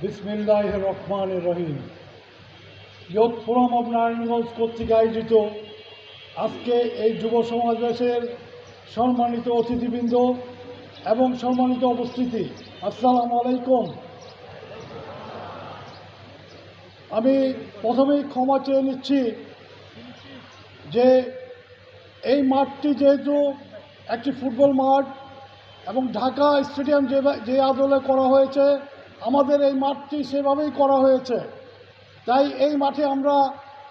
বিসমিল্লাহির রহমানির রহিম। Youth forum of Narayanganj কর্তৃক আয়োজিত আজকে এই যুব সমাবেশের সম্মানিত অতিথিবৃন্দ এবং সম্মানিত উপস্থিতি, আসসালামু আলাইকুম। আমি প্রথমেই ক্ষমা চেয়ে নিচ্ছি যে এই মাঠটি যেহেতু একটি ফুটবল মাঠ এবং ঢাকা স্টেডিয়াম যে আদলে করা হয়েছে, আমাদের এই মাঠটি সেভাবেই করা হয়েছে, তাই এই মাঠে আমরা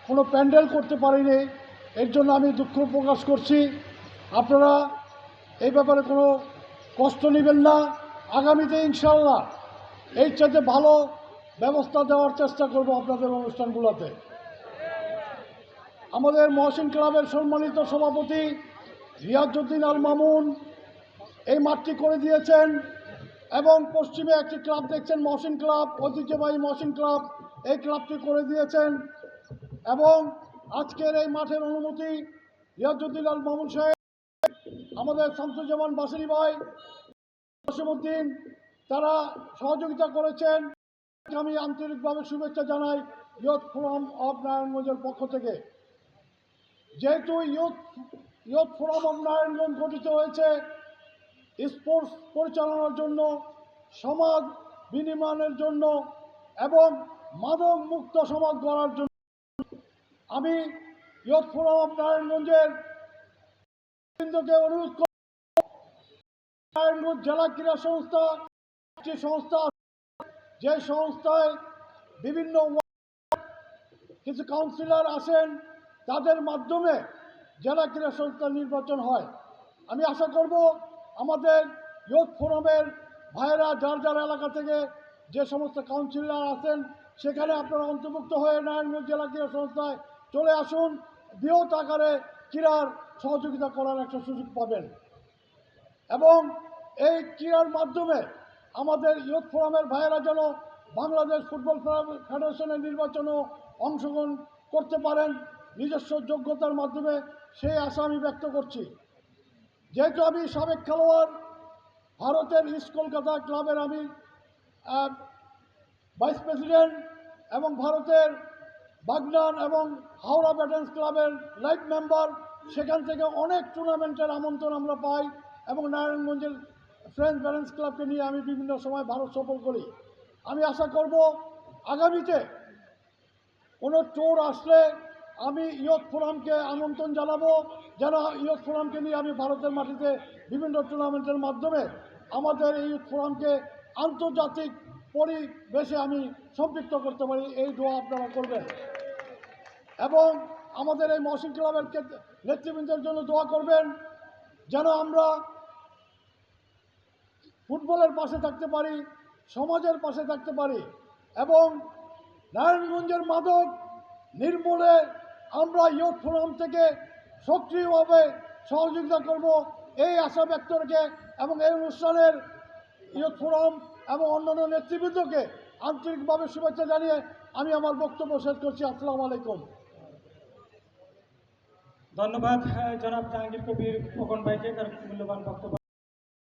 কোনো প্যান্ডেল করতে পারিনি। এর জন্য আমি দুঃখ প্রকাশ করছি। আপনারা এই ব্যাপারে কোনো কষ্ট নেবেন না। আগামীতে ইনশাআল্লাহ এর চাইতে ভালো ব্যবস্থা দেওয়ার চেষ্টা করব আপনাদের অনুষ্ঠানগুলোতে। আমাদের মহসিন ক্লাবের সম্মানিত সভাপতি রিয়াজউদ্দিন আল মামুন এই মাঠটি করে দিয়েছেন এবং পশ্চিমে একটি ক্লাব দেখছেন মহসিন ক্লাব, ঐতিহ্যবাহী মহসিন ক্লাব, এই ক্লাবটি করে দিয়েছেন এবং আজকের এই মাঠের অনুমতি রিয়াজউদ্দিন আল মামুন সাহেব, আমাদের শামসুজ্জামান বাসিরি ভাই, জসিমউদ্দিন, তারা সহযোগিতা করেছেন। আমি আন্তরিকভাবে শুভেচ্ছা জানাই ইয়ুথ ফোরাম অব নারায়ণগঞ্জের পক্ষ থেকে। যেহেতু ইয়ুথ ফোরাম অব নারায়ণগঞ্জ গঠিত হয়েছে স্পোর্টস পরিচালনার জন্য, সমাজ বিনিময়ের জন্য এবং মাদক মুক্ত সমাজ গড়ার জন্য, আমি ইয়ুথ ফোরাম অব নারায়ণগঞ্জের কেন্দ্রকে অনুরোধ করি, নারায়ণগঞ্জ জেলা ক্রীড়া সংস্থা একটি সংস্থা, যে সংস্থায় বিভিন্ন কিছু কাউন্সিলর আসেন, তাদের মাধ্যমে জেলা ক্রীড়া সংস্থা নির্বাচন হয়। আমি আশা করব আমাদের ইয়ুথ ফোরামের ভাইয়েরা যার যার এলাকা থেকে যে সমস্ত কাউন্সিলর আছেন, সেখানে আপনারা অন্তর্ভুক্ত হয়ে নারায়ণগঞ্জ জেলা ক্রীড়া সংস্থায় চলে আসুন। বৃহৎ আকারে ক্রীড়ার সহযোগিতা করার একটা সুযোগ পাবেন এবং এই ক্রীড়ার মাধ্যমে আমাদের ইয়ুথ ফোরামের ভাইয়েরা যেন বাংলাদেশ ফুটবল ফেডারেশনের নির্বাচনেও অংশগ্রহণ করতে পারেন নিজস্ব যোগ্যতার মাধ্যমে, সেই আশা আমি ব্যক্ত করছি। যেহেতু আমি সাবেক খেলোয়াড়, ভারতের ইস্ট কলকাতা ক্লাবের আমি ভাইস প্রেসিডেন্ট এবং ভারতের বাগনান এবং হাওড়া ব্যাটেন্স ক্লাবের লাইফ মেম্বার, সেখান থেকে অনেক টুর্নামেন্টের আমন্ত্রণ আমরা পাই এবং নারায়ণগঞ্জের ফ্রেন্ডস ব্যাটেন্স ক্লাবকে নিয়ে আমি বিভিন্ন সময় ভারত সফর করি। আমি আশা করব আগামীতে কোনো টোর আসলে আমি ইয়ুথ ফোরামকে আমন্ত্রণ জানাবো, যেন ইয়ুথ ফোরামকে নিয়ে আমি ভারতের মাটিতে বিভিন্ন টুর্নামেন্টের মাধ্যমে আমাদের এই ইয়ুথ ফোরামকে আন্তর্জাতিক পরিবেশে আমি সম্পৃক্ত করতে পারি। এই দোয়া আপনারা করবেন এবং আমাদের এই মহসিন ক্লাবের নেতৃবৃন্দের জন্য দোয়া করবেন, যেন আমরা ফুটবলের পাশে থাকতে পারি, সমাজের পাশে থাকতে পারি এবং নারায়ণগঞ্জের মাদক নির্মূলে আমরা ইয়ুথ ফোরাম থেকে সক্রিয়ভাবে সহযোগিতা করব, এই আশা ব্যক্ত রেখে এবং এই অনুষ্ঠানের ইয়ুথ ফোরাম এবং অন্যান্য নেতৃবৃন্দকে আন্তরিকভাবে শুভেচ্ছা জানিয়ে আমি আমার বক্তব্য শেষ করছি। আসসালামু আলাইকুম। ধন্যবাদ জনাব জাহাঙ্গীর কবির খোকন ভাইকে তার মূল্যবান বক্তব্য।